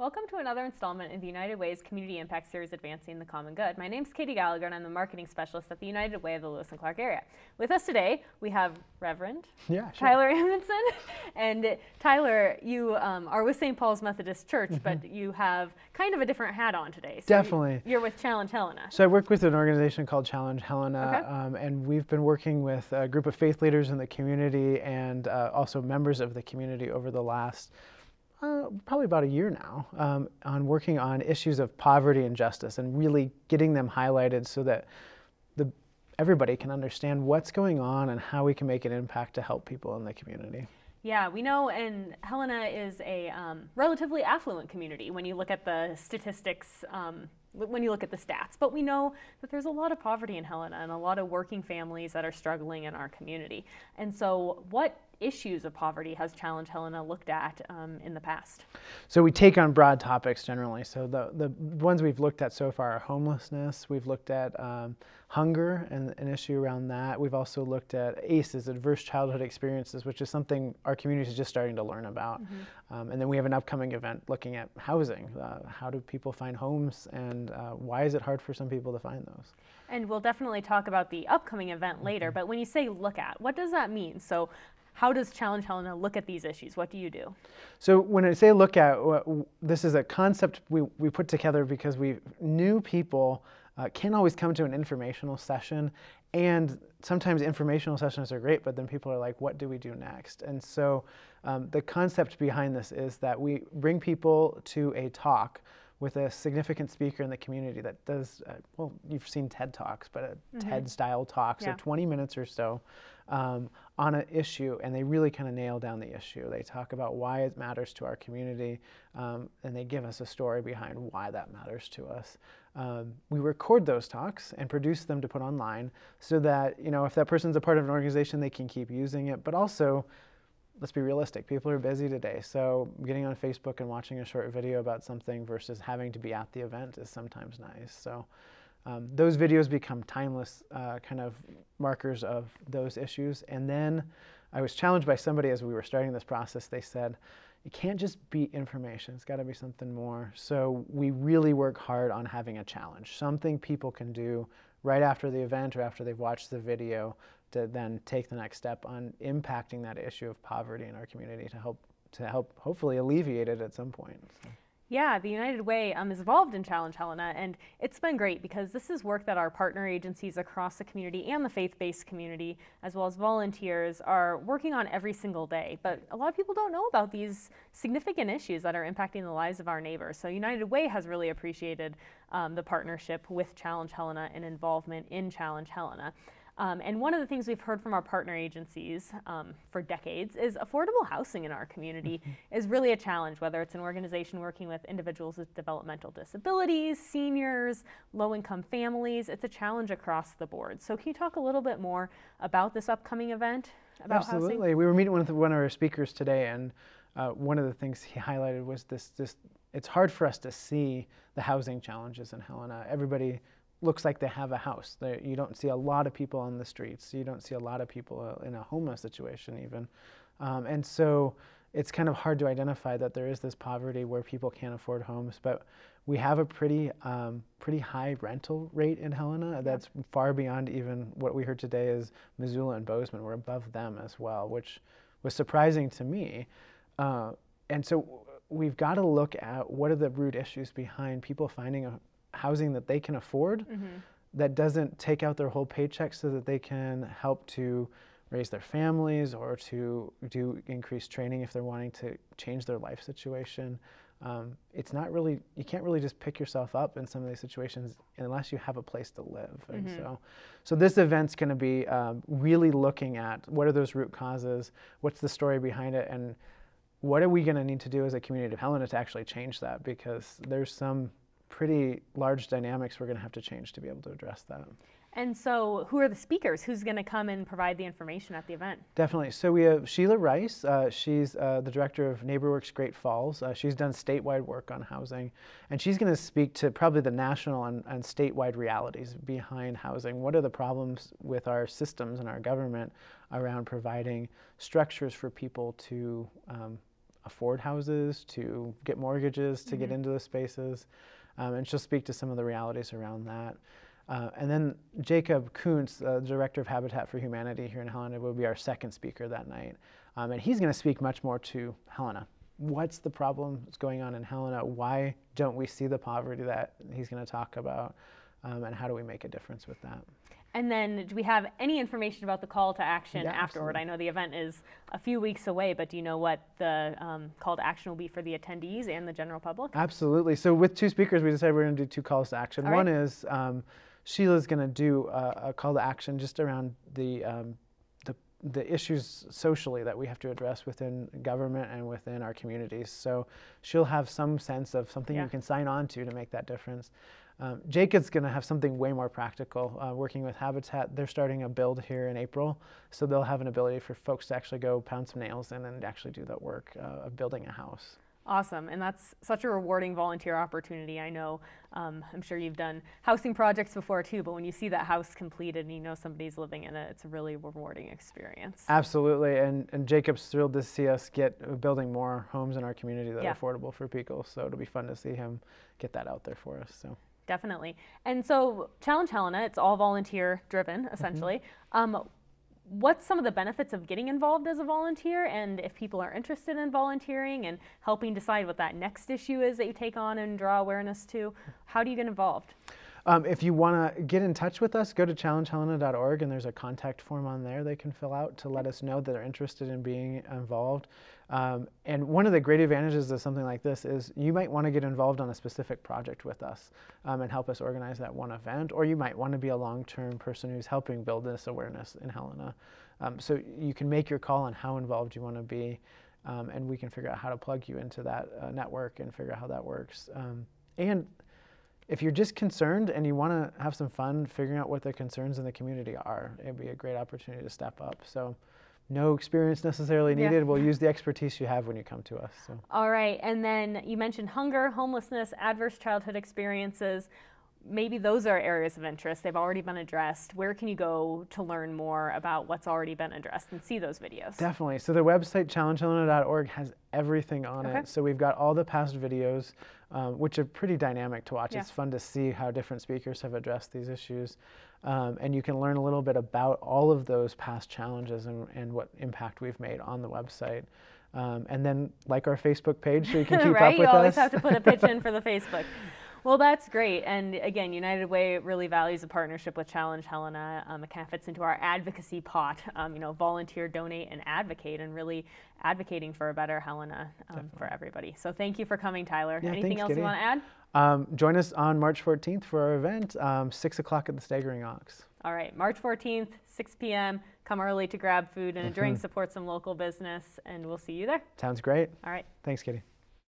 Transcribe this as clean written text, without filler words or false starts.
Welcome to another installment in the United Way's Community Impact Series Advancing the Common Good. My name's Katie Gallagher and I'm the marketing specialist at the United Way of the Lewis and Clark area. With us today, we have Reverend Tyler Amundsen. And Tyler, you are with St. Paul's Methodist Church, but you have kind of a different hat on today. So Definitely. You're with Challenge Helena. So I work with an organization called Challenge Helena, and we've been working with a group of faith leaders in the community and also members of the community over the last probably about a year now, on working on issues of poverty and justice and really getting them highlighted so that everybody can understand what's going on and how we can make an impact to help people in the community. Yeah, we know, and Helena is a relatively affluent community when you look at the statistics, when you look at the stats. But we know that there's a lot of poverty in Helena and a lot of working families that are struggling in our community. And so what issues of poverty has Challenge Helena looked at in the past? So we take on broad topics generally. So the ones we've looked at so far are homelessness. We've looked at hunger and an issue around that. We've also looked at ACEs, adverse childhood experiences, which is something our community is just starting to learn about. And then we have an upcoming event looking at housing. How do people find homes, and why is it hard for some people to find those? And we'll definitely talk about the upcoming event later, but when you say look at, what does that mean? So how does Challenge Helena look at these issues? What do you do? So when I say look at, this is a concept we put together because new people can't always come to an informational session, and sometimes informational sessions are great, but then people are like, what do we do next? And so the concept behind this is that we bring people to a talk with a significant speaker in the community that does, well, you've seen TED Talks, but a TED-style talk, so 20 minutes or so on an issue, and they really kind of nail down the issue. They talk about why it matters to our community, and they give us a story behind why that matters to us. We record those talks and produce them to put online so that, if that person's a part of an organization, they can keep using it, but also, let's be realistic, people are busy today, so getting on Facebook and watching a short video about something versus having to be at the event is sometimes nice. So those videos become timeless kind of markers of those issues. And then I was challenged by somebody as we were starting this process. They said, it can't just be information, it's got to be something more. So we really work hard on having a challenge, something people can do right after the event or after they've watched the video to then take the next step on impacting that issue of poverty in our community to help hopefully alleviate it at some point. So. Yeah, the United Way is involved in Challenge Helena, and it's been great because this is work that our partner agencies across the community and the faith-based community, as well as volunteers, are working on every single day. But a lot of people don't know about these significant issues that are impacting the lives of our neighbors. So United Way has really appreciated the partnership with Challenge Helena and involvement in Challenge Helena. And one of the things we've heard from our partner agencies for decades is affordable housing in our community is really a challenge, whether it's an organization working with individuals with developmental disabilities, seniors, low-income families. It's a challenge across the board. So can you talk a little bit more about this upcoming event, about Absolutely. housing? We were meeting with one of our speakers today, and one of the things he highlighted was this, it's hard for us to see the housing challenges in Helena. Everybody looks like they have a house. You don't see a lot of people on the streets. You don't see a lot of people in a homeless situation even. And so it's kind of hard to identify that there is this poverty where people can't afford homes. But we have a pretty high rental rate in Helena that's far beyond even what we heard today is Missoula and Bozeman. We're above them as well, which was surprising to me. And so we've got to look at what are the root issues behind people finding a housing that they can afford, that doesn't take out their whole paycheck so that they can help to raise their families or to do increased training if they're wanting to change their life situation. It's not really, you can't really just pick yourself up in some of these situations unless you have a place to live. And so this event's going to be really looking at what are those root causes, what's the story behind it, and what are we going to need to do as a community of Helena to actually change that, because there's some pretty large dynamics we're going to have to change to be able to address that. And so who are the speakers? Who's going to come and provide the information at the event? Definitely. So we have Sheila Rice. She's the director of NeighborWorks Great Falls. She's done statewide work on housing, and she's going to speak to probably the national and statewide realities behind housing. What are the problems with our systems and our government around providing structures for people to afford houses, to get mortgages, to get into the spaces. And she'll speak to some of the realities around that. And then Jacob Kuntz, the Director of Habitat for Humanity here in Helena, will be our second speaker that night. And he's going to speak much more to Helena. What's the problem that's going on in Helena? Why don't we see the poverty that he's going to talk about? And how do we make a difference with that? And then do we have any information about the call to action afterward? Absolutely. I know the event is a few weeks away, but do you know what the call to action will be for the attendees and the general public? Absolutely. So with two speakers, we decided we're going to do two calls to action. All One right. is Sheila's going to do a call to action just around the issues socially that we have to address within government and within our communities. So she'll have some sense of something you can sign on to make that difference. Jacob's going to have something way more practical, working with Habitat. They're starting a build here in April, so they'll have an ability for folks to actually go pound some nails in and actually do that work of building a house. Awesome, and that's such a rewarding volunteer opportunity. I know, I'm sure you've done housing projects before too, but when you see that house completed and you know somebody's living in it, it's a really rewarding experience. Absolutely, and Jacob's thrilled to see us get building more homes in our community that are affordable for people, so it'll be fun to see him get that out there for us. So. Definitely. And so Challenge Helena, it's all volunteer driven, essentially. What's some of the benefits of getting involved as a volunteer? And if people are interested in volunteering and helping decide what that next issue is that you take on and draw awareness to, how do you get involved? If you want to get in touch with us, go to challengehelena.org, and there's a contact form on there they can fill out to let us know that they're interested in being involved. And one of the great advantages of something like this is you might want to get involved on a specific project with us and help us organize that one event, or you might want to be a long-term person who's helping build this awareness in Helena. So you can make your call on how involved you want to be, and we can figure out how to plug you into that network and figure out how that works. And if you're just concerned and you want to have some fun figuring out what the concerns in the community are, it'd be a great opportunity to step up. So no experience necessarily needed. We'll use the expertise you have when you come to us. So. All right, and then you mentioned hunger, homelessness, adverse childhood experiences. Maybe those are areas of interest. They've already been addressed. Where can you go to learn more about what's already been addressed and see those videos? Definitely. So the website, challengehelena.org, has everything on it. So we've got all the past videos, which are pretty dynamic to watch. It's fun to see how different speakers have addressed these issues. And you can learn a little bit about all of those past challenges and what impact we've made on the website. And then like our Facebook page so you can keep up with us. You always have to put a pitch in for the Facebook. Well, that's great. And again, United Way really values a partnership with Challenge Helena. It kind of fits into our advocacy pot, volunteer, donate, and advocate, and really advocating for a better Helena for everybody. So thank you for coming, Tyler. Anything else you want to add? Join us on March 14th for our event, 6 o'clock at the Staggering Ox. All right, March 14th, 6 p.m. Come early to grab food and a drink, support some local business, and we'll see you there. Sounds great. All right. Thanks, Kitty.